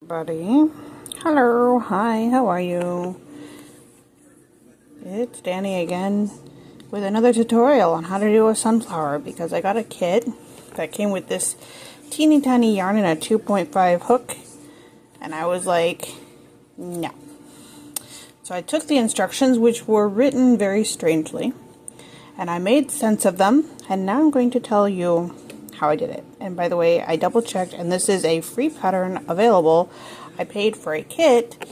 Buddy, hello, hi, how are you? It's Danny again with another tutorial on how to do a sunflower, because I got a kit that came with this teeny tiny yarn and a 2.5 hook, and I was like, no. So I took the instructions, which were written very strangely, and I made sense of them, and now I'm going to tell you how I did it. And by the way, I double checked, and this is a free pattern available. I paid for a kit.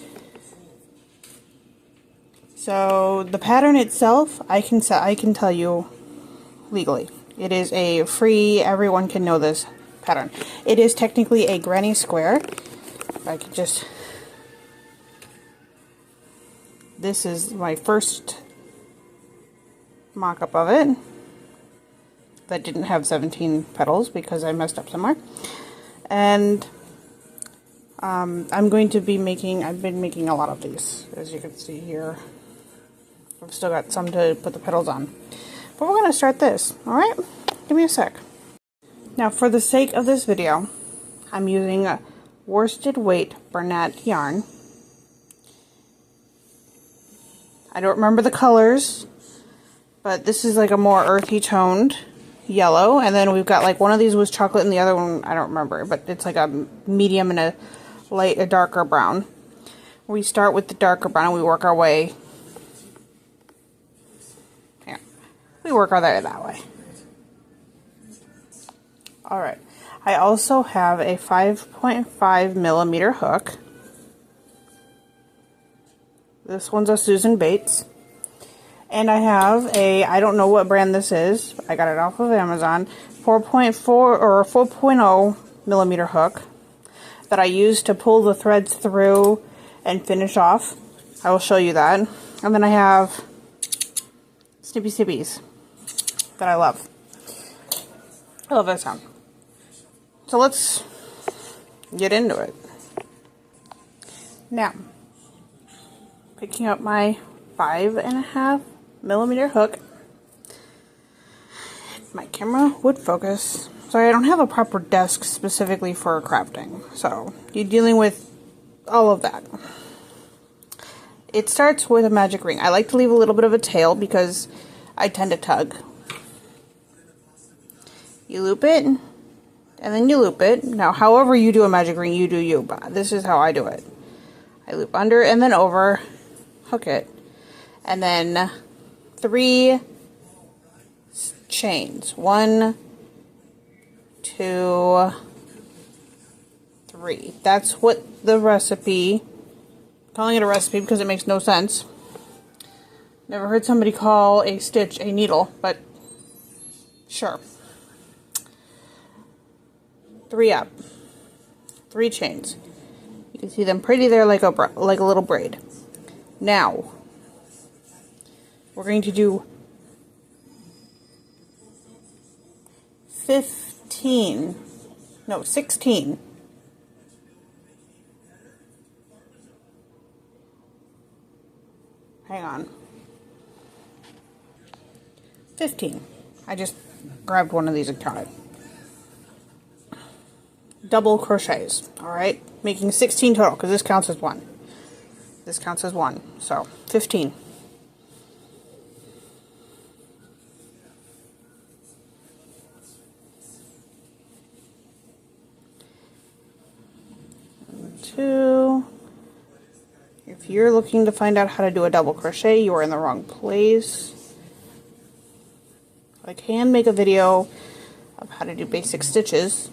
So the pattern itself, I can tell you legally. It is a free, everyone can know this pattern. It is technically a granny square. If I could just, this is my first mock-up of it. That didn't have 17 petals because I messed up somewhere. And I'm going to be making, I've been making a lot of these, as you can see here. I've still got some to put the petals on. But we're going to start this, alright? Give me a sec. Now, for the sake of this video, I'm using a worsted weight Bernat yarn. I don't remember the colors, but this is like a more earthy toned yellow, and then we've got like one of these was chocolate and the other one I don't remember, but it's like a medium and a darker brown. We start with the darker brown and we work our way. Yeah, we work our way that way. Alright, I also have a 5.5 millimeter hook. This one's a Susan Bates. And I have a, I don't know what brand this is, I got it off of Amazon, 4.4 or 4.0 millimeter hook that I use to pull the threads through and finish off. I will show you that. And then I have Snippy Snippies that I love. I love that sound. So let's get into it. Now, picking up my 5.5 millimeter hook. My camera would focus. Sorry, I don't have a proper desk specifically for crafting, so you're dealing with all of that. It starts with a magic ring. I like to leave a little bit of a tail because I tend to tug. You loop it, and then you loop it. Now, however you do a magic ring, you do you, but this is how I do it. I loop under and then over, hook it, and then 3 chains. 1, 2, 3. That's what the recipe, I'm calling it a recipe because it makes no sense. Never heard somebody call a stitch a needle, but sure. 3 up. 3 chains. You can see them pretty there like a little braid. Now, we're going to do 16. Hang on. 15. I just grabbed one of these and counted. Double crochets, alright? Making 16 total, because this counts as 1. This counts as 1, so 15. Two. If you're looking to find out how to do a double crochet, you are in the wrong place. I can make a video of how to do basic stitches.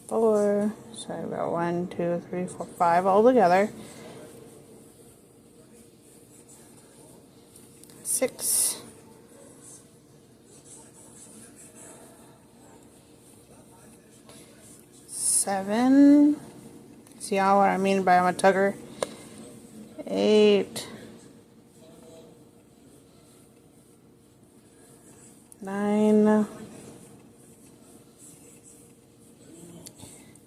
Four, sorry about 1, 2, 3, 4, 5 all together. 6. 7. See how what I mean by I'm a tugger? 8. 9.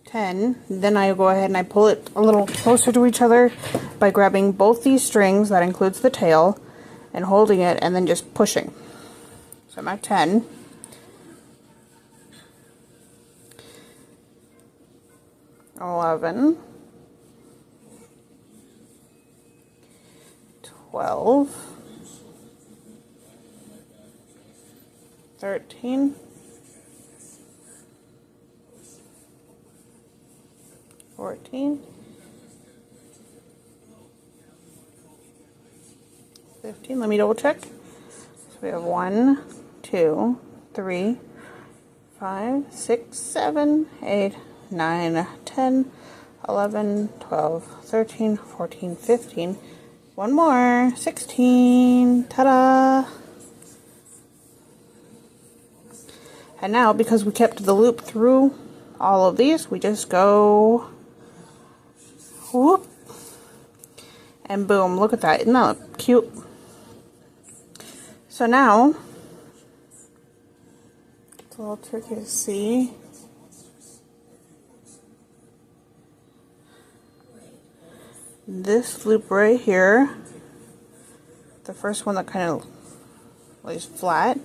10. Then I go ahead and I pull it a little closer to each other by grabbing both these strings, that includes the tail, and holding it and then just pushing. So I'm at 10. 11, 12, 13, 14, 15. Let me double check. So we have 1, 2, 3, 5, 6, 7, 8, 9, 10, 11, 12, 13, 14, 15. One more. 16. Ta-da! And now, because we kept the loop through all of these, we just go whoop, and boom. Look at that. Isn't that cute? So now, it's a little tricky to see. This loop right here, the first one that kind of lays flat,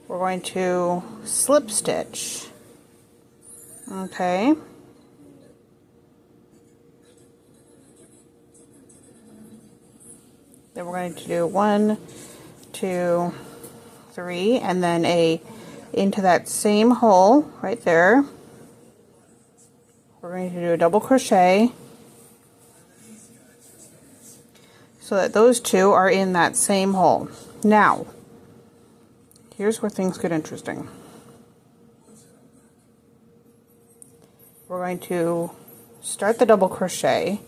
we're going to slip stitch. Okay. Then we're going to do 1, 2, 3, and then into that same hole right there. We're going to do a double crochet so that those two are in that same hole. Now, here's where things get interesting. We're going to start the double crochet,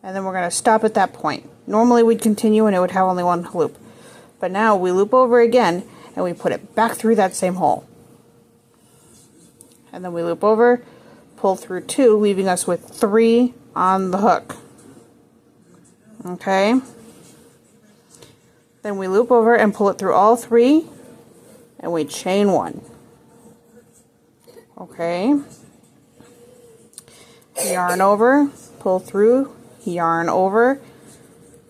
and then we're going to stop at that point. Normally we'd continue and it would have only one loop, but now we loop over again and we put it back through that same hole. And then we loop over, pull through 2, leaving us with 3 on the hook. Okay. Then we loop over and pull it through all 3, and we chain 1. Okay. Yarn over, pull through, yarn over,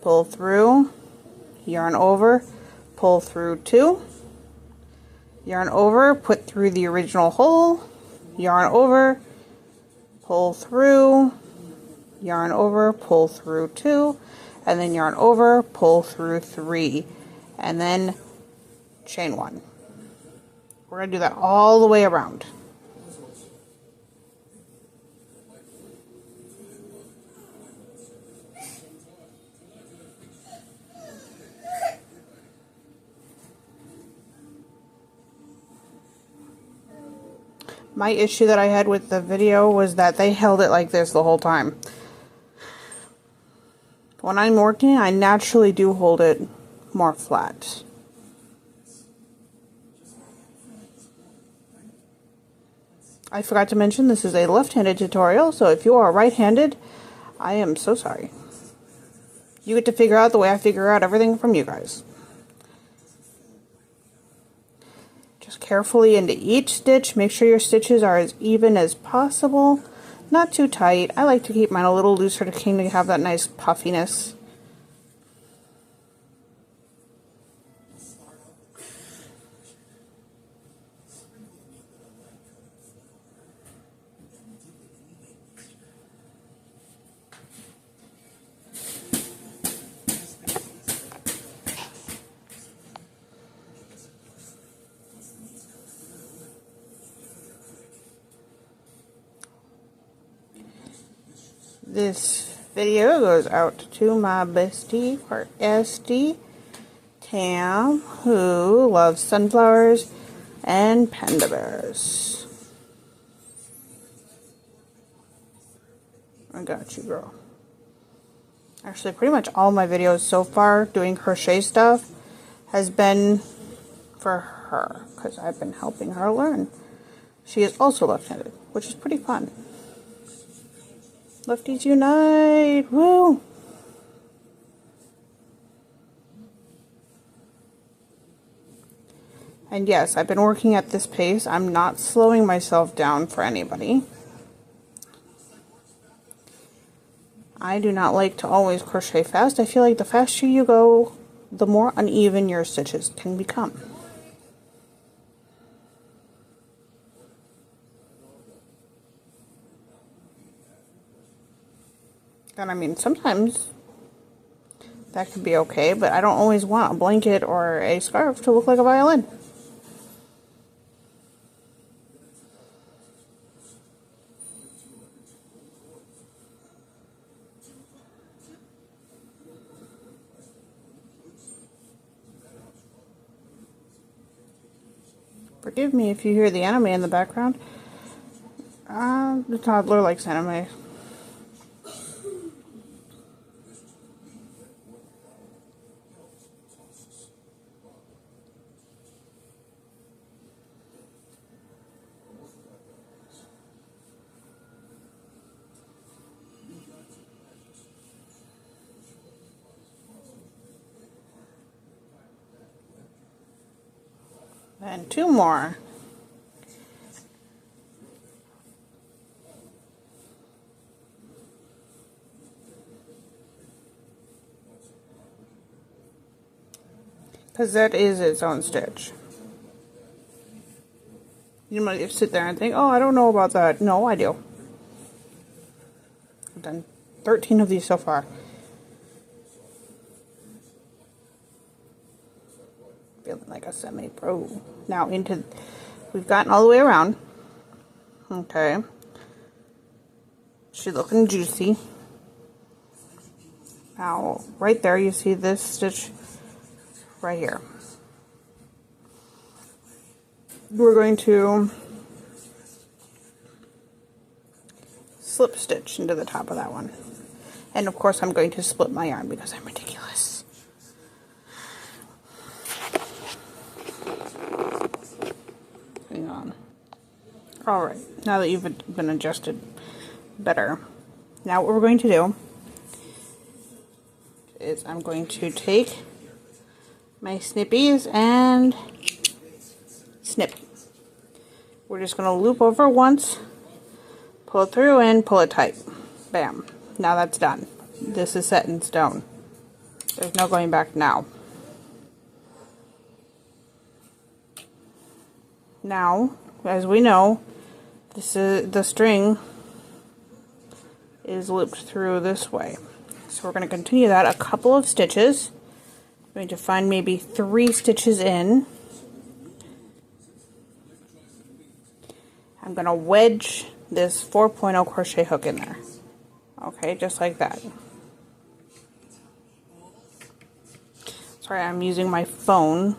pull through, yarn over, pull through 2, yarn over, put through the original hole, yarn over, pull through, yarn over, pull through 2, and then yarn over, pull through 3, and then chain 1. We're going to do that all the way around. My issue that I had with the video was that they held it like this the whole time. When I'm working, I naturally do hold it more flat. I forgot to mention this is a left-handed tutorial, so if you are right-handed, I am so sorry. You get to figure out the way I figure out everything from you guys. Just carefully into each stitch. Make sure your stitches are as even as possible. Not too tight. I like to keep mine a little looser to kind of have that nice puffiness. This video goes out to my bestie, or SD, Tam, who loves sunflowers and panda bears. I got you, girl. Actually, pretty much all my videos so far doing crochet stuff has been for her, because I've been helping her learn. She is also left-handed, which is pretty fun. Lefties unite! Woo! And yes, I've been working at this pace. I'm not slowing myself down for anybody. I do not like to always crochet fast. I feel like the faster you go, the more uneven your stitches can become. And I mean, sometimes that could be okay, but I don't always want a blanket or a scarf to look like a violin. Forgive me if you hear the anime in the background. The toddler likes anime. And two more. Because that is its own stitch. You might sit there and think, oh, I don't know about that. No, I do. I've done 13 of these so far. Feeling like a semi-pro. Now we've gotten all the way around. Okay. She's looking juicy. Now, right there, you see this stitch right here. We're going to slip stitch into the top of that one. And of course, I'm going to split my yarn because I'm ridiculous. Hang on. Alright, now that you've been adjusted better, now what we're going to do is I'm going to take my snippies and snip. We're just going to loop over once, pull it through, and pull it tight. Bam. Now that's done. This is set in stone. There's no going back now. Now, as we know, the string is looped through this way. So we're going to continue that a couple of stitches. I'm going to find maybe 3 stitches in. I'm going to wedge this 4.0 crochet hook in there. Okay, just like that. Sorry, I'm using my phone.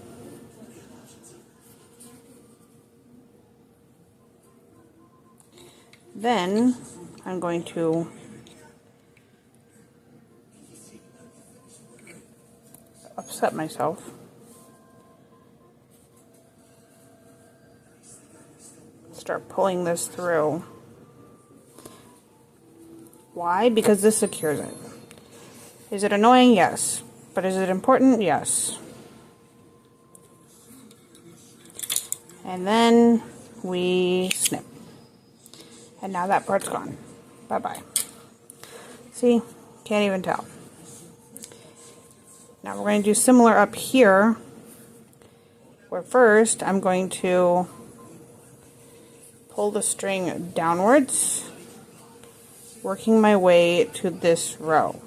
Then I'm going to upset myself. Start pulling this through. Why? Because this secures it. Is it annoying? Yes. But is it important? Yes. And then we snip. And now that part's gone. Bye-bye. See? Can't even tell. Now we're going to do similar up here, where first I'm going to pull the string downwards, working my way to this row.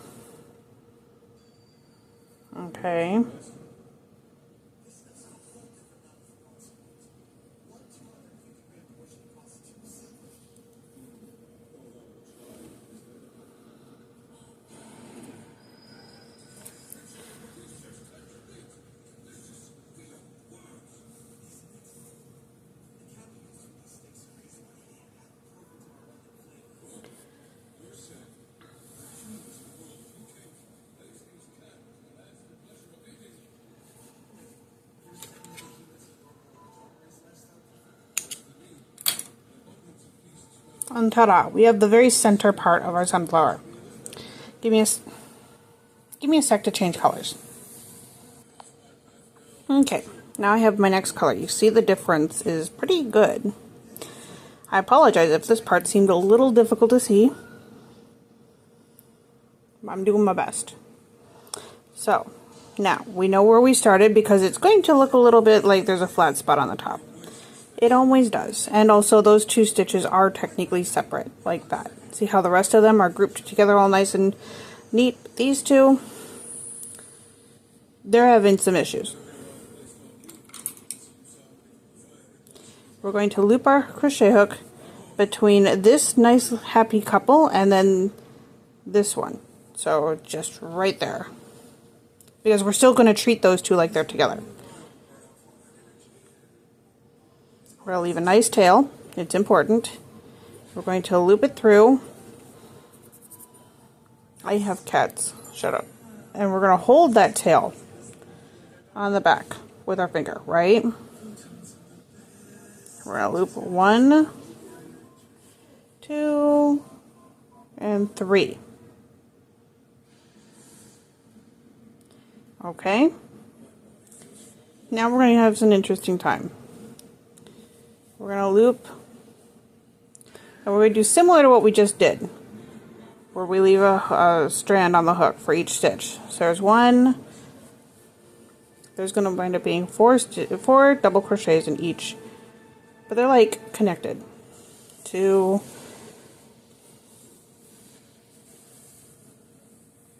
Okay. And ta-da, we have the very center part of our sunflower. Give me a sec to change colors. Okay, now I have my next color. You see the difference is pretty good. I apologize if this part seemed a little difficult to see. I'm doing my best. So, now we know where we started because it's going to look a little bit like there's a flat spot on the top. It always does. And also those 2 stitches are technically separate, like that. See how the rest of them are grouped together all nice and neat? These two, they're having some issues. We're going to loop our crochet hook between this nice happy couple and then this one. So just right there. Because we're still going to treat those two like they're together. We're going to leave a nice tail. It's important. We're going to loop it through. I have cats. Shut up. And we're going to hold that tail on the back with our finger, right? We're going to loop 1, 2, and 3. Okay. Now we're going to have some interesting time. We're going to loop, and we're going to do similar to what we just did, where we leave a strand on the hook for each stitch. So there's 1, there's going to wind up being 4 double crochets in each, but they're like connected. 2,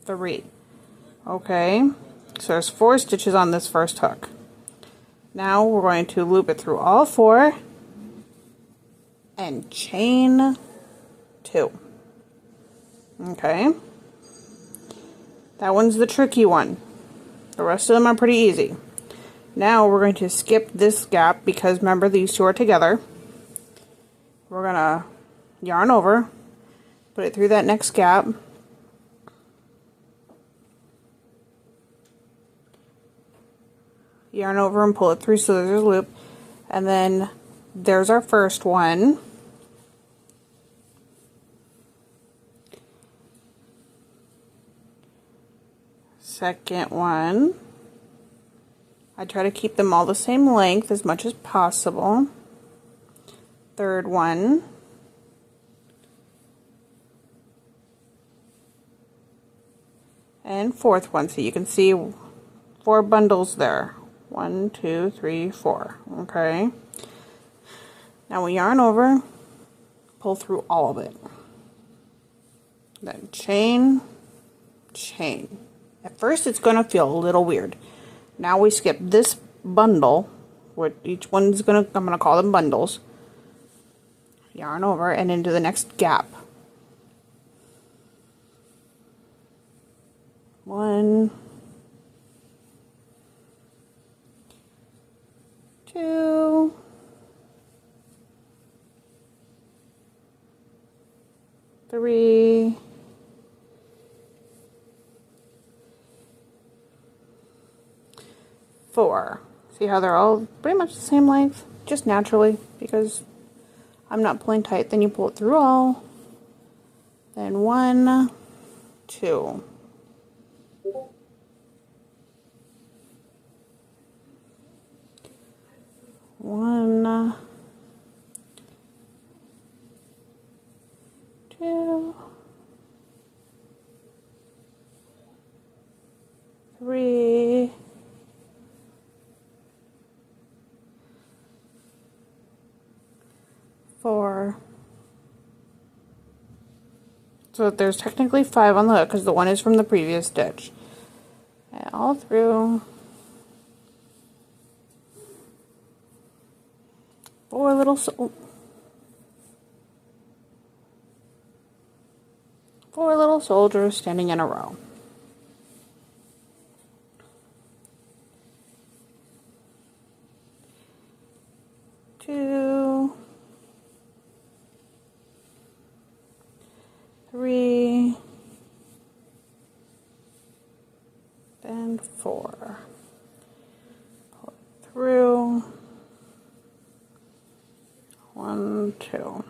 3. Okay, so there's 4 stitches on this first hook. Now we're going to loop it through all 4 and chain 2. Okay, that one's the tricky one. The rest of them are pretty easy. Now we're going to skip this gap because remember these two are together. We're going to yarn over, put it through that next gap, yarn over and pull it through so there's a loop, and then there's our first one. Second one. I try to keep them all the same length as much as possible. Third one. And fourth one. So you can see 4 bundles there. 1, 2, 3, 4. Okay. Now we yarn over, pull through all of it. Then chain, chain. At first it's going to feel a little weird. Now we skip this bundle, where each one's I'm going to call them bundles. Yarn over and into the next gap. 1, 2, 3, 4. See how they're all pretty much the same length, just naturally, because I'm not pulling tight. Then you pull it through all. Then 1, 2. One, 2, 3, 4. So there's technically 5 on the hook because the one is from the previous stitch. And all through. 4 little 4 little soldiers standing in a row. Two, 3, and 4. Pull it through. 1, 2.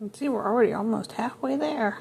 And see, we're already almost halfway there.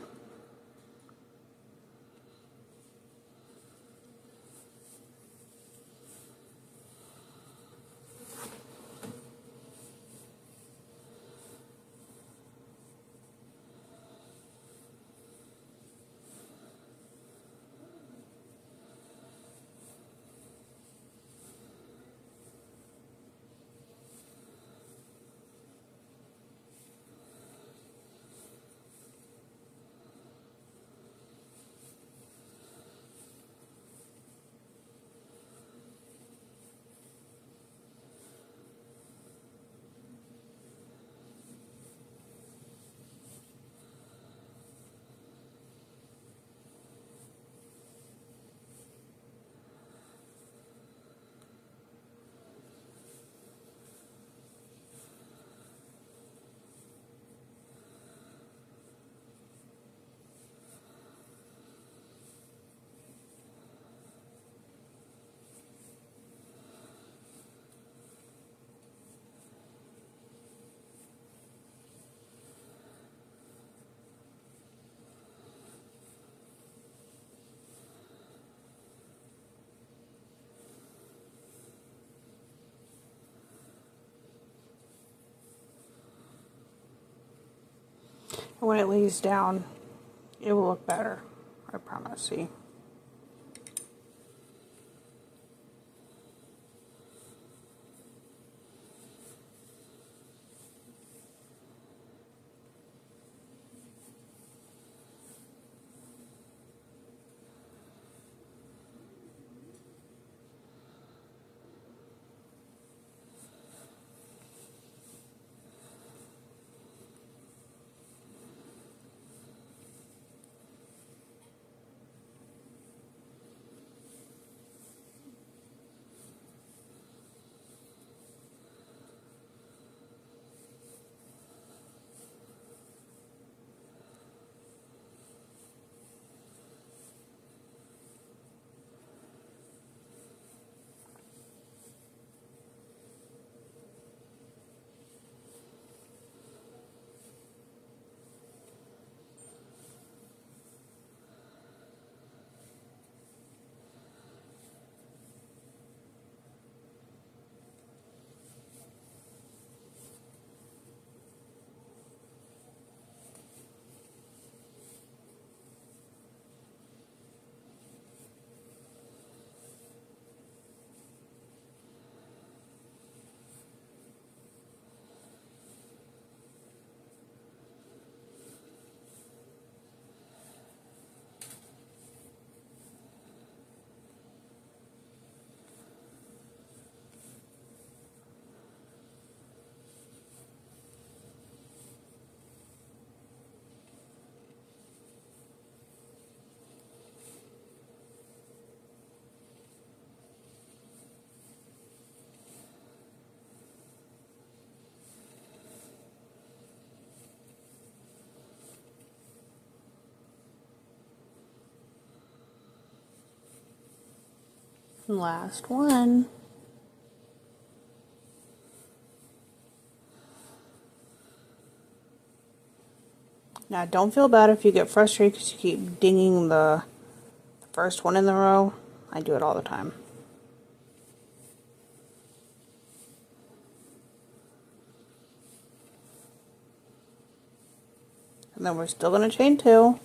When it lays down, it will look better. I promise. See? Last one. Now, don't feel bad if you get frustrated because you keep dinging the first one in the row. I do it all the time. And then we're still going to chain 2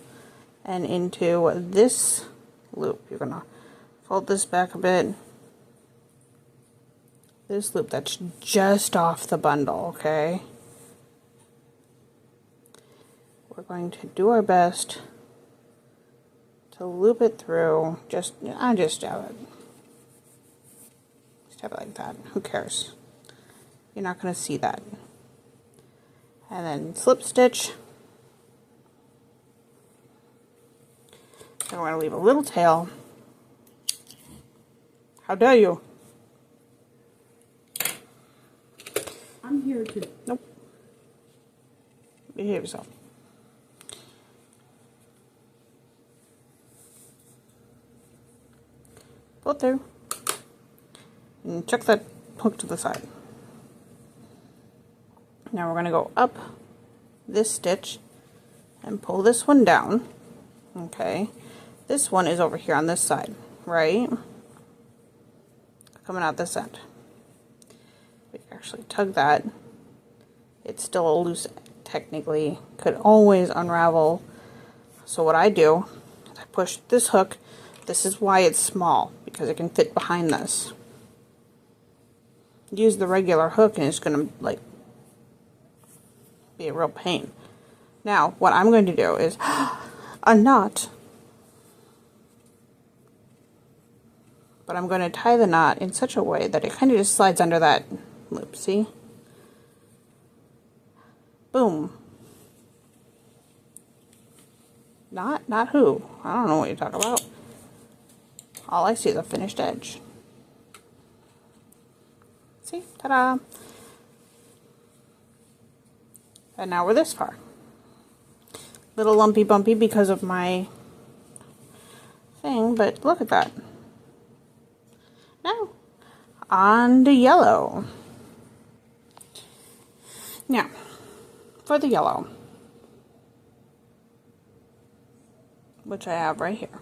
and into this loop. You're going to fold this back a bit. This loop that's just off the bundle, okay? We're going to do our best to loop it through. I just have it. Just have it like that. Who cares? You're not going to see that. And then slip stitch. And we're going to leave a little tail. How dare you? I'm here to... Nope. Behave yourself. Pull it through. And chuck that hook to the side. Now we're going to go up this stitch and pull this one down. Okay, this one is over here on this side, right? Coming out this end. We actually tug that. It's still loose technically, could always unravel. So what I do is I push this hook. This is why it's small, because it can fit behind this. Use the regular hook and it's gonna like be a real pain. Now what I'm going to do is a knot, but I'm going to tie the knot in such a way that it kind of just slides under that loop. See? Boom. Not who. I don't know what you're talking about. All I see is a finished edge. See? Ta-da! And now we're this far. Little lumpy bumpy because of my thing, but look at that. Now, on to yellow. Now, for the yellow, which I have right here,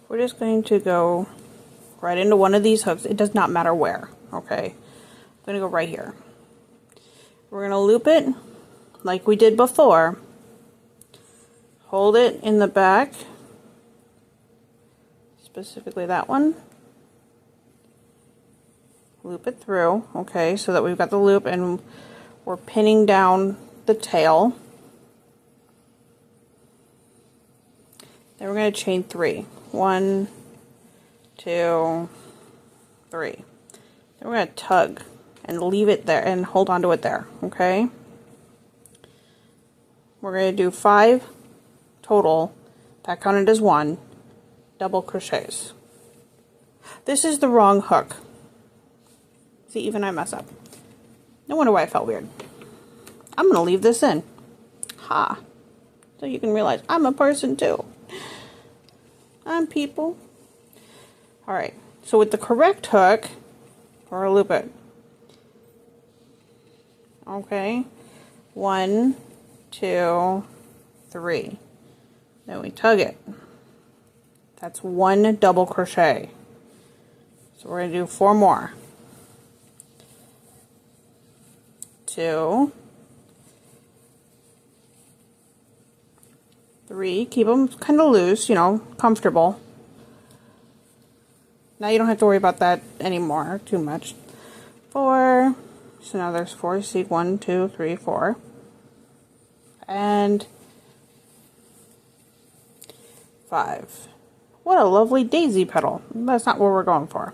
we're just going to go right into one of these hooks. It does not matter where, okay? I'm going to go right here. We're going to loop it like we did before. Hold it in the back, specifically that one. Loop it through, okay, so that we've got the loop and we're pinning down the tail. Then we're going to chain 3. 1, 2, 3. Then we're going to tug and leave it there and hold on to it there, okay? We're going to do 5 total, that counted as 1, double crochets. This is the wrong hook. See, even I mess up. No wonder why I felt weird. I'm going to leave this in. Ha. So you can realize I'm a person too. I'm people. Alright, so with the correct hook, we're going to loop it. Okay. 1, 2, 3. Then we tug it. That's 1 double crochet. So we're going to do 4 more. 2, 3. Keep them kind of loose, you know, comfortable. Now you don't have to worry about that anymore too much. 4. So now there's 4. See, 1, 2, 3, 4. And 5. What a lovely daisy petal. That's not what we're going for.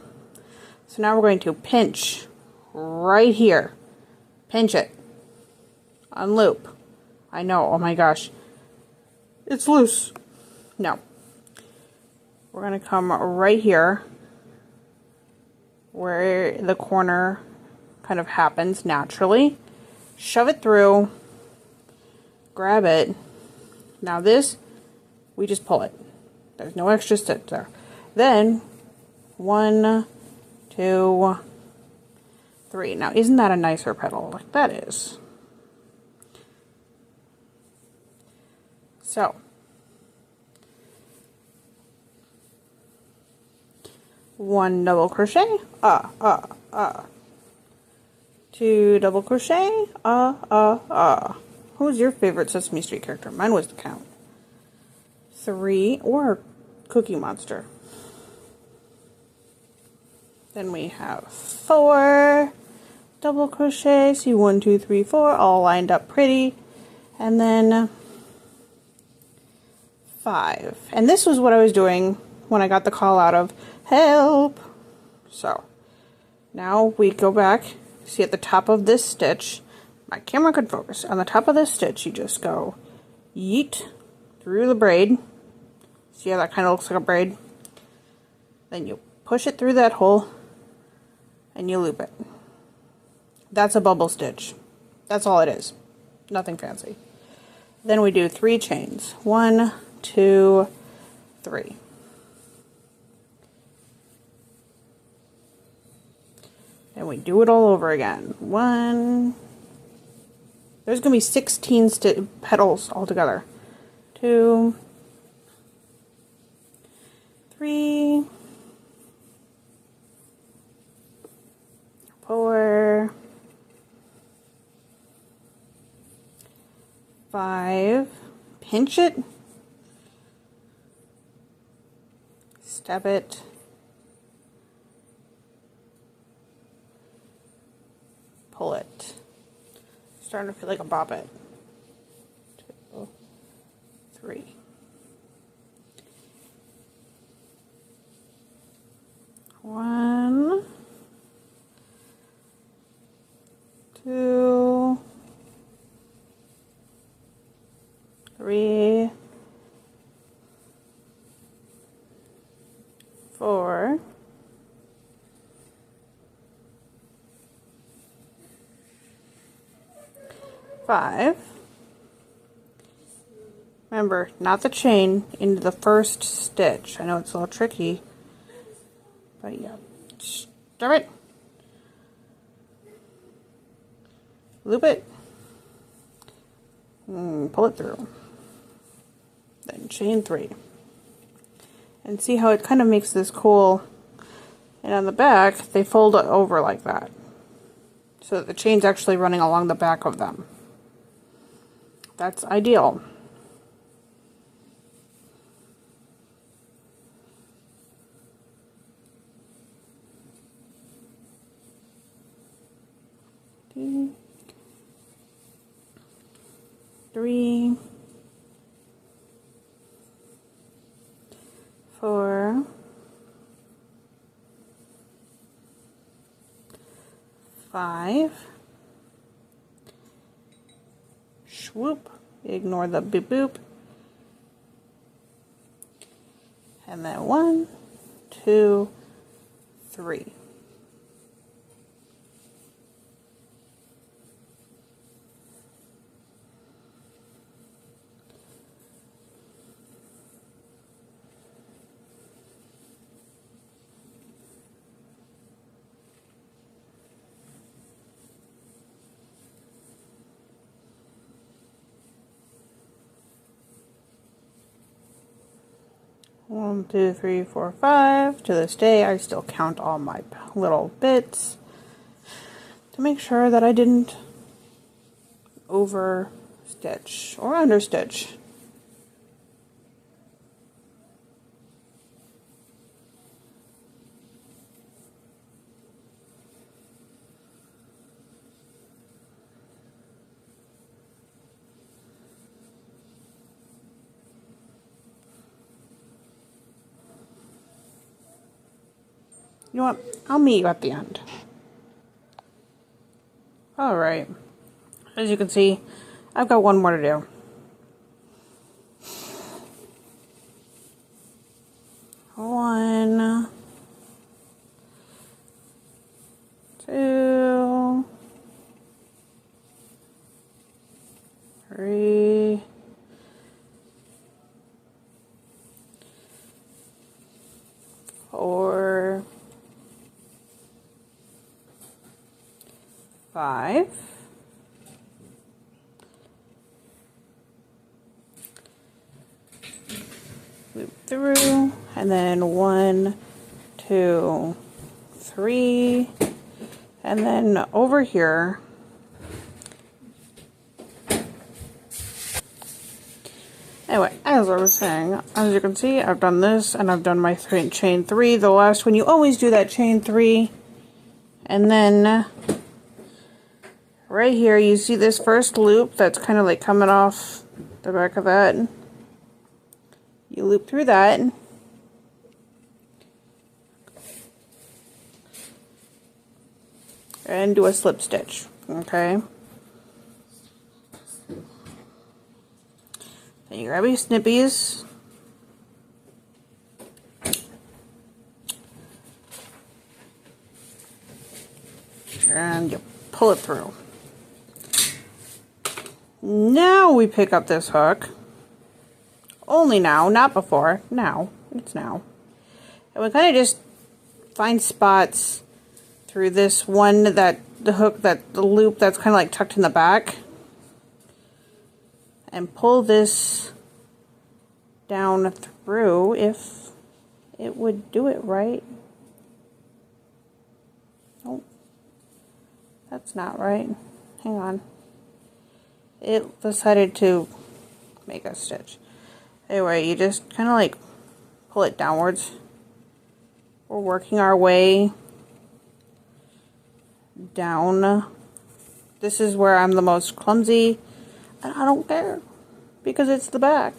So now we're going to pinch right here. Pinch it. Unloop. I know, oh my gosh. It's loose. No. We're going to come right here where the corner kind of happens naturally. Shove it through. Grab it. Now this, we just pull it. There's no extra stitch there. Then, 1, 2, 3. Now, isn't that a nicer petal? Like that is. So, 1 double crochet, 2 double crochet, Who's your favorite Sesame Street character? Mine was the Count. 3, or Cookie Monster. Then we have 4 double crochet. See, 1, 2, 3, 4, all lined up pretty. And then 5. And this was what I was doing when I got the call out of help. So now we go back. See, at the top of this stitch, my camera could focus. On the top of this stitch, you just go yeet through the braid. See how that kind of looks like a braid? Then you push it through that hole and you loop it. That's a bubble stitch. That's all it is. Nothing fancy. Then we do 3 chains. 1, 2, 3. And we do it all over again. 1, There's going to be 16 petals altogether. 2, 3, 4, 5. Pinch it. Step it. Pull it. Starting to feel like a bobbit. 2, 3. 1, 2, 3, 4, 5. Remember, not the chain, into the first stitch. I know it's a little tricky, but yeah. Start it. Loop it. Pull it through. Then chain 3. And see how it kind of makes this cool. And on the back, they fold it over like that, so that the chain's actually running along the back of them. That's ideal. Two, 3, 4, 5. Swoop. Ignore the boop boop. And then 1, 2, 3. One, 2, 3, 4, 5. To this day, I still count all my little bits to make sure that I didn't over stitch or under stitch. You know what? I'll meet you at the end. Alright. As you can see, I've got one more to do. One, 2, 3, 4, 5, 'Loop through, and then 1, 2, 3, and then over here, anyway, as I was saying, as you can see, I've done this, and I've done my chain 3. The last one, you always do that chain 3, and then right here, you see this first loop that's kind of like coming off the back of that. You loop through that. And do a slip stitch, okay? Then you grab your snippies. And you pull it through. Now we pick up this hook. Only now, not before. Now. It's now. And we kind of just find spots through this one, the hook, the loop that's kind of like tucked in the back. and pull this down through if it would do it right. Oh, that's not right. Hang on. It decided to make a stitch. Anyway, you just kind of like pull it downwards. We're working our way down. This is where I'm the most clumsy, and I don't care because it's the back.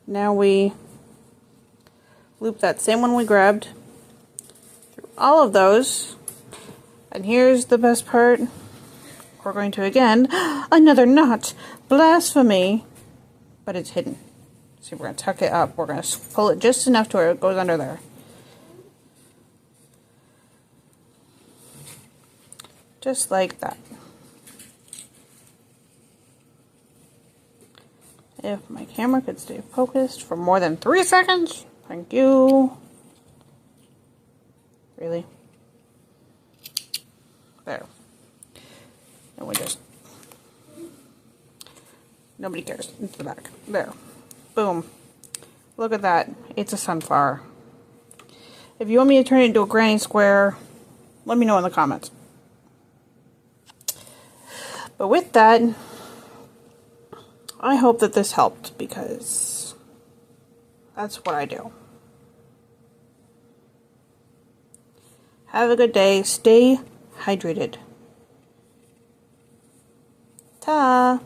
Now we loop that same one we grabbed through all of those, and here's the best part. We're going to again, another knot, blasphemy, but it's hidden. See, we're going to tuck it up. We're going to pull it just enough to where it goes under there. Just like that. If my camera could stay focused for more than 3 seconds. Thank you. Really? There. And we just... Nobody cares. It's the back. There. Boom. Look at that. It's a sunflower. If you want me to turn it into a granny square, let me know in the comments. But with that, I hope that this helped because that's what I do. Have a good day. Stay hydrated. Ta!